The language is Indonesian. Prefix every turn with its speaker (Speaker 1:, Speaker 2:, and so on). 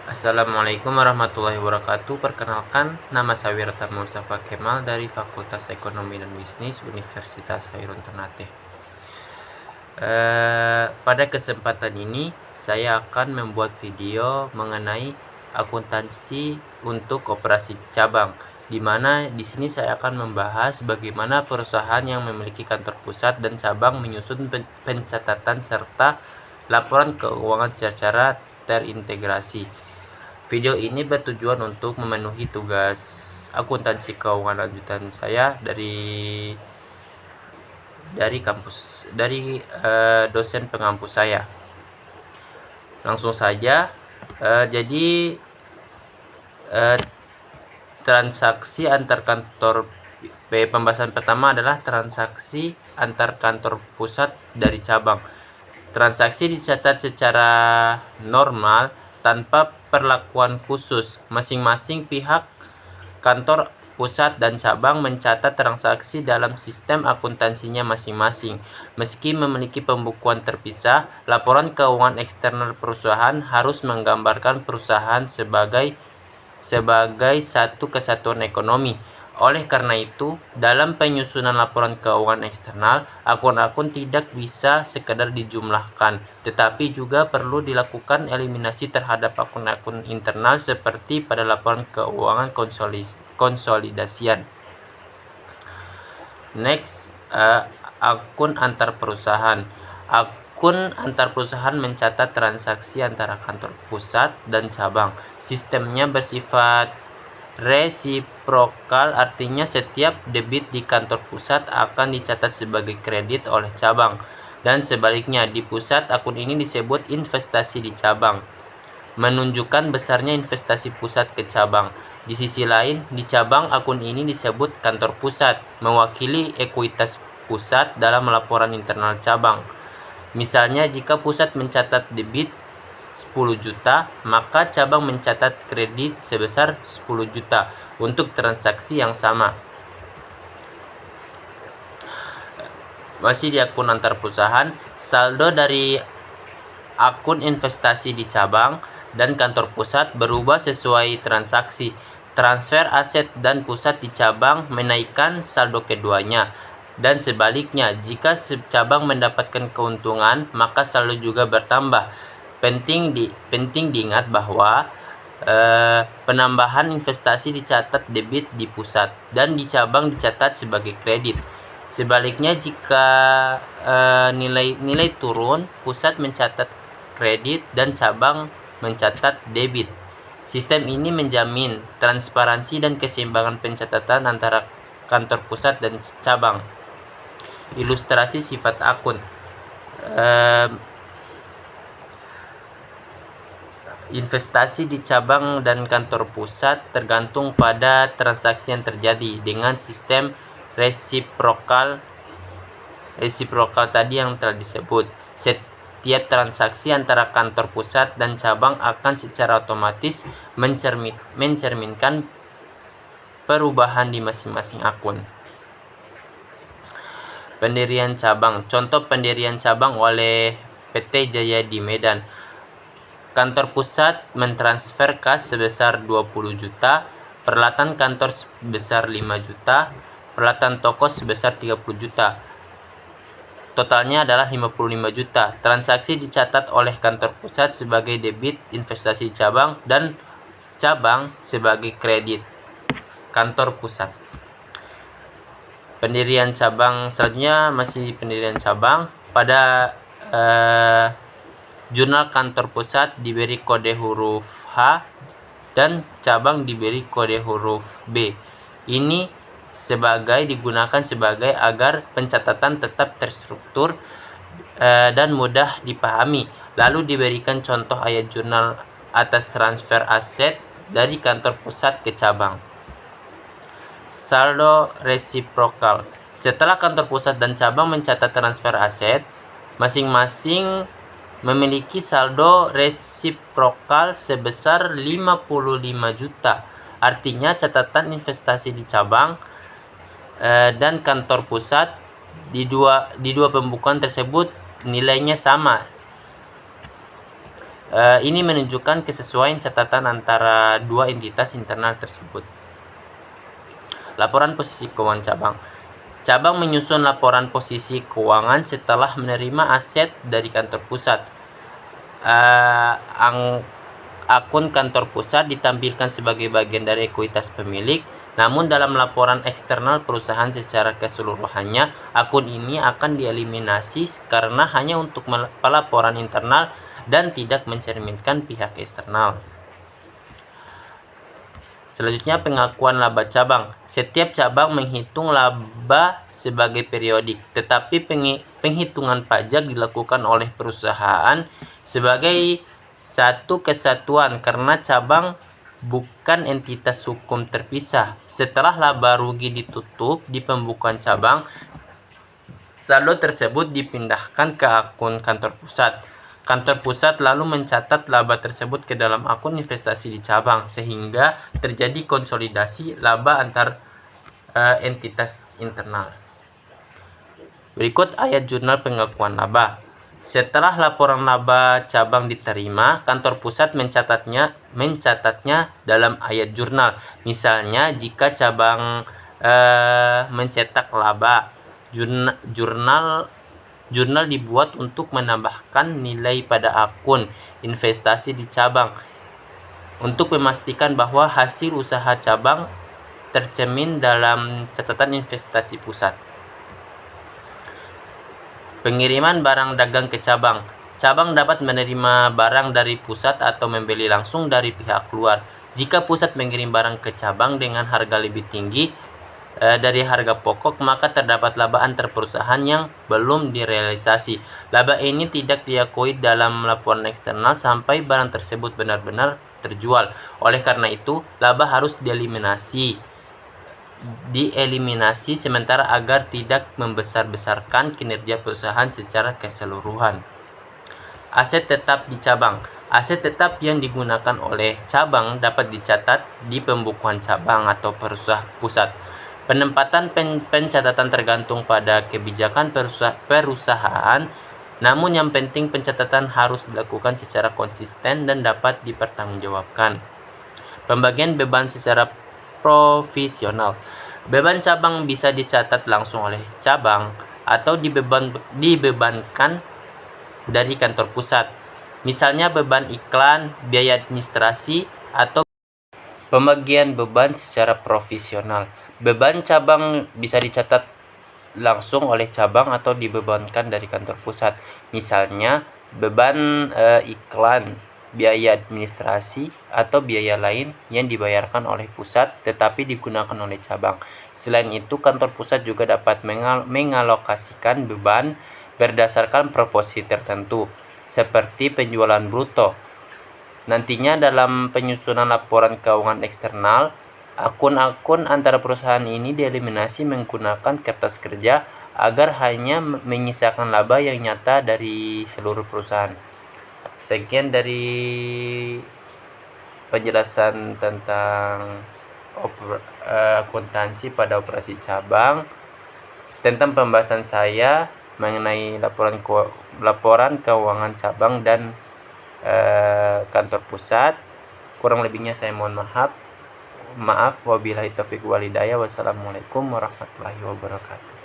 Speaker 1: Assalamualaikum warahmatullahi wabarakatuh. Perkenalkan, nama saya Wirta Mustafa Kemal dari Fakultas Ekonomi dan Bisnis Universitas Khairul Ternate. Pada kesempatan ini, saya akan membuat video mengenai akuntansi untuk koperasi cabang, di mana di sini saya akan membahas bagaimana perusahaan yang memiliki kantor pusat dan cabang menyusun pencatatan serta laporan keuangan secara terintegrasi. Video ini bertujuan untuk memenuhi tugas akuntansi keuangan lanjutan saya dari dosen pengampu saya. Langsung saja. Jadi transaksi antar kantor, pembahasan pertama adalah transaksi antar kantor pusat dari cabang. Transaksi dicatat secara normal tanpa perlakuan khusus. Masing-masing pihak, kantor pusat dan cabang, mencatat transaksi dalam sistem akuntansinya masing-masing. Meski memiliki pembukuan terpisah, laporan keuangan eksternal perusahaan harus menggambarkan perusahaan sebagai satu kesatuan ekonomi. Oleh karena itu, dalam penyusunan laporan keuangan eksternal, akun-akun tidak bisa sekedar dijumlahkan, tetapi juga perlu dilakukan eliminasi terhadap akun-akun internal seperti pada laporan keuangan konsolidasian. Next, akun antar perusahaan. Akun antar perusahaan mencatat transaksi antara kantor pusat dan cabang. Sistemnya bersifat resiprokal, artinya setiap debit di kantor pusat akan dicatat sebagai kredit oleh cabang, dan sebaliknya. Di pusat, akun ini disebut investasi di cabang, menunjukkan besarnya investasi pusat ke cabang. Di sisi lain, di cabang, akun ini disebut kantor pusat, mewakili ekuitas pusat dalam laporan internal cabang. Misalnya, jika pusat mencatat debit 10 juta, maka cabang mencatat kredit sebesar 10 juta untuk transaksi yang sama. Masih di akun antar perusahaan, saldo dari akun investasi di cabang dan kantor pusat berubah sesuai transaksi. Transfer aset dan pusat di cabang menaikkan saldo keduanya, dan sebaliknya, jika cabang mendapatkan keuntungan, maka saldo juga bertambah. Penting diingat bahwa penambahan investasi dicatat debit di pusat dan di cabang dicatat sebagai kredit. Sebaliknya, jika nilai turun, pusat mencatat kredit dan cabang mencatat debit. Sistem ini menjamin transparansi dan keseimbangan pencatatan antara kantor pusat dan cabang. Ilustrasi sifat akun. Investasi di cabang dan kantor pusat tergantung pada transaksi yang terjadi dengan sistem resiprokal tadi yang telah disebut. Setiap transaksi antara kantor pusat dan cabang akan secara otomatis mencerminkan perubahan di masing-masing akun. Pendirian cabang. Contoh pendirian cabang oleh PT Jaya di Medan. Kantor pusat mentransfer kas sebesar 20 juta, peralatan kantor sebesar 5 juta, peralatan toko sebesar 30 juta. Totalnya adalah 55 juta. Transaksi dicatat oleh kantor pusat sebagai debit investasi cabang dan cabang sebagai kredit kantor pusat. Pendirian cabang selanjutnya, masih pendirian cabang. Pada jurnal kantor pusat diberi kode huruf H dan cabang diberi kode huruf B. Ini digunakan sebagai agar pencatatan tetap terstruktur dan mudah dipahami. Lalu diberikan contoh ayat jurnal atas transfer aset dari kantor pusat ke cabang. Saldo resiprokal. Setelah kantor pusat dan cabang mencatat transfer aset, masing-masing memiliki saldo resiprokal sebesar 55 juta. Artinya catatan investasi di cabang dan kantor pusat di dua pembukuan tersebut nilainya sama. Ini menunjukkan kesesuaian catatan antara dua entitas internal tersebut. Laporan posisi keuangan cabang. Cabang menyusun laporan posisi keuangan setelah menerima aset dari kantor pusat. Akun kantor pusat ditampilkan sebagai bagian dari ekuitas pemilik, namun dalam laporan eksternal perusahaan secara keseluruhannya, akun ini akan dieliminasi karena hanya untuk pelaporan internal dan tidak mencerminkan pihak eksternal. Selanjutnya, pengakuan laba cabang. Setiap cabang menghitung laba sebagai periodik, tetapi penghitungan pajak dilakukan oleh perusahaan sebagai satu kesatuan karena cabang bukan entitas hukum terpisah. Setelah laba rugi ditutup di pembukuan cabang, saldo tersebut dipindahkan ke akun kantor pusat. Kantor pusat lalu mencatat laba tersebut ke dalam akun investasi di cabang, sehingga terjadi konsolidasi laba antar entitas internal. Berikut ayat jurnal pengakuan laba. Setelah laporan laba cabang diterima, kantor pusat mencatatnya dalam ayat jurnal. Misalnya, jika cabang mencetak laba, jurnal dibuat untuk menambahkan nilai pada akun investasi di cabang untuk memastikan bahwa hasil usaha cabang tercermin dalam catatan investasi pusat. Pengiriman barang dagang ke cabang. Cabang dapat menerima barang dari pusat atau membeli langsung dari pihak luar. Jika pusat mengirim barang ke cabang dengan harga lebih tinggi dari harga pokok, maka terdapat laba antar perusahaan yang belum direalisasi. Laba ini tidak diakui dalam laporan eksternal sampai barang tersebut benar-benar terjual. Oleh karena itu, laba harus dieliminasi sementara agar tidak membesar-besarkan kinerja perusahaan secara keseluruhan. Aset tetap di cabang. Aset tetap yang digunakan oleh cabang dapat dicatat di pembukuan cabang atau pusat. Penempatan pencatatan tergantung pada kebijakan perusahaan, namun yang penting pencatatan harus dilakukan secara konsisten dan dapat dipertanggungjawabkan. Pembagian beban secara profesional. Beban cabang bisa dicatat langsung oleh cabang atau dibebankan dari kantor pusat. Misalnya beban iklan, biaya administrasi, atau pembagian beban secara profesional. Beban cabang bisa dicatat langsung oleh cabang atau dibebankan dari kantor pusat. Misalnya beban iklan, biaya administrasi, atau biaya lain yang dibayarkan oleh pusat tetapi digunakan oleh cabang. Selain itu, kantor pusat juga dapat mengalokasikan beban berdasarkan proporsi tertentu, seperti penjualan bruto. Nantinya dalam penyusunan laporan keuangan eksternal, akun-akun antara perusahaan ini dieliminasi menggunakan kertas kerja agar hanya menyisakan laba yang nyata dari seluruh perusahaan. Sekian dari penjelasan tentang akuntansi pada operasi cabang. Tentang pembahasan saya mengenai laporan keuangan cabang dan kantor pusat. Kurang lebihnya saya mohon maaf. Wabillahi taufiq walhidayah. Wassalamualaikum warahmatullahi wabarakatuh.